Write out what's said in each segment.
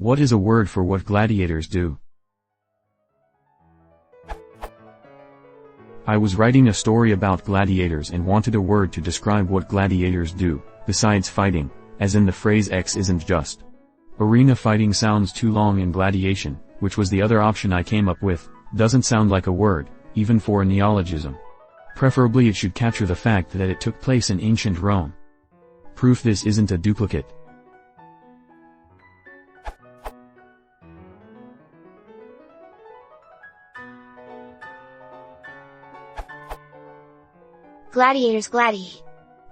What is a word for what gladiators do? I was writing a story about gladiators and wanted a word to describe what gladiators do, besides fighting, as in the phrase X isn't just. Arena fighting sounds too long, and gladiation, which was the other option I came up with, doesn't sound like a word, even for a neologism. Preferably it should capture the fact that it took place in ancient Rome. Proof this isn't a duplicate. Gladiators gladiate.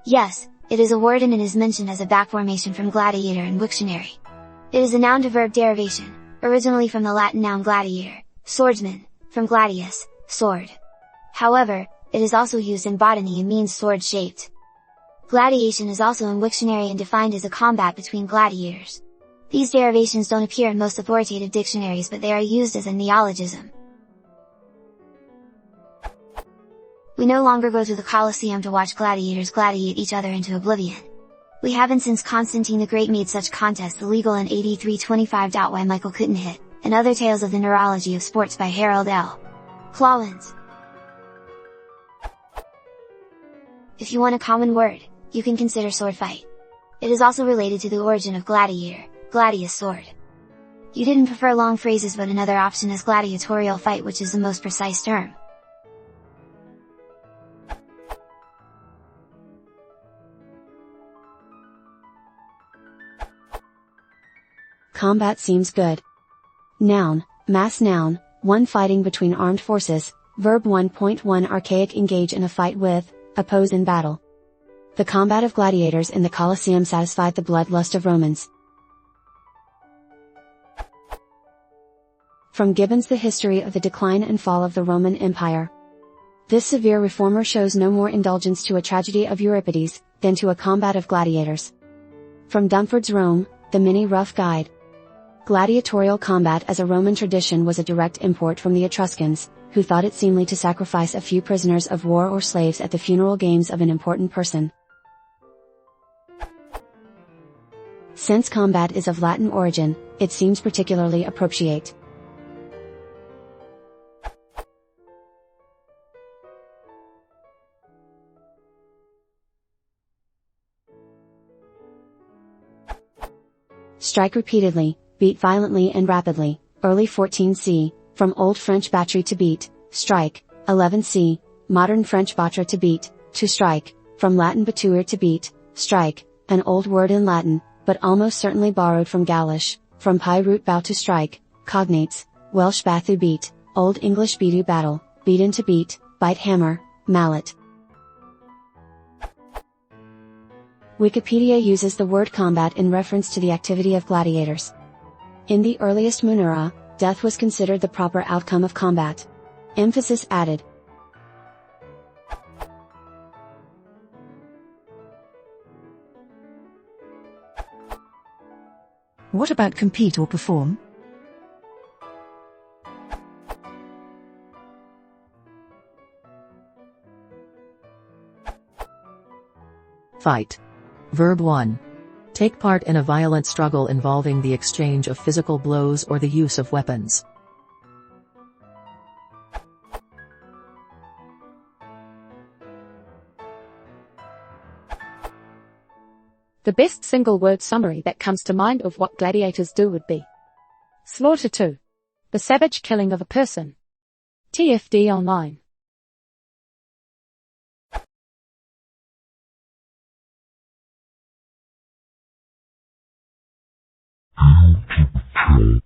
Yes, it is a word and it is mentioned as a back formation from gladiator in Wiktionary. It is a noun-to-verb derivation, originally from the Latin noun gladiator, swordsman, from gladius, sword. However, it is also used in botany and means sword-shaped. Gladiation is also in Wiktionary and defined as a combat between gladiators. These derivations don't appear in most authoritative dictionaries, but they are used as a neologism. We no longer go to the Colosseum to watch gladiators gladiate each other into oblivion. We haven't since Constantine the Great made such contests illegal in AD 325. Why Michael couldn't hit, and other tales of the neurology of sports by Harold L. Clawlins. If you want a common word, you can consider sword fight. It is also related to the origin of gladiator, gladius sword. You didn't prefer long phrases, but another option is gladiatorial fight, which is the most precise term. Combat seems good. Noun, mass noun, 1 fighting between armed forces, verb 1.1 archaic engage in a fight with, oppose in battle. The combat of gladiators in the Colosseum satisfied the bloodlust of Romans. From Gibbon's The History of the Decline and Fall of the Roman Empire. This severe reformer shows no more indulgence to a tragedy of Euripides, than to a combat of gladiators. From Dumford's Rome, the Mini Rough Guide. Gladiatorial combat as a Roman tradition was a direct import from the Etruscans, who thought it seemly to sacrifice a few prisoners of war or slaves at the funeral games of an important person. Since combat is of Latin origin, it seems particularly appropriate. Strike repeatedly, beat violently and rapidly, early 14c, from Old French batterie to beat, strike, 11c, modern French battre to beat, to strike, from Latin battuere to beat, strike, an old word in Latin, but almost certainly borrowed from Gaulish, from pi root bow to strike, cognates, Welsh bathu beat, Old English beatu battle, beaten to beat, bite hammer, mallet. Wikipedia uses the word combat in reference to the activity of gladiators. In the earliest Munera, death was considered the proper outcome of combat. Emphasis added. What about compete or perform? Fight. Verb 1. Take part in a violent struggle involving the exchange of physical blows or the use of weapons. The best single word summary that comes to mind of what gladiators do would be slaughter 2. The savage killing of a person. TFD online. How to patrol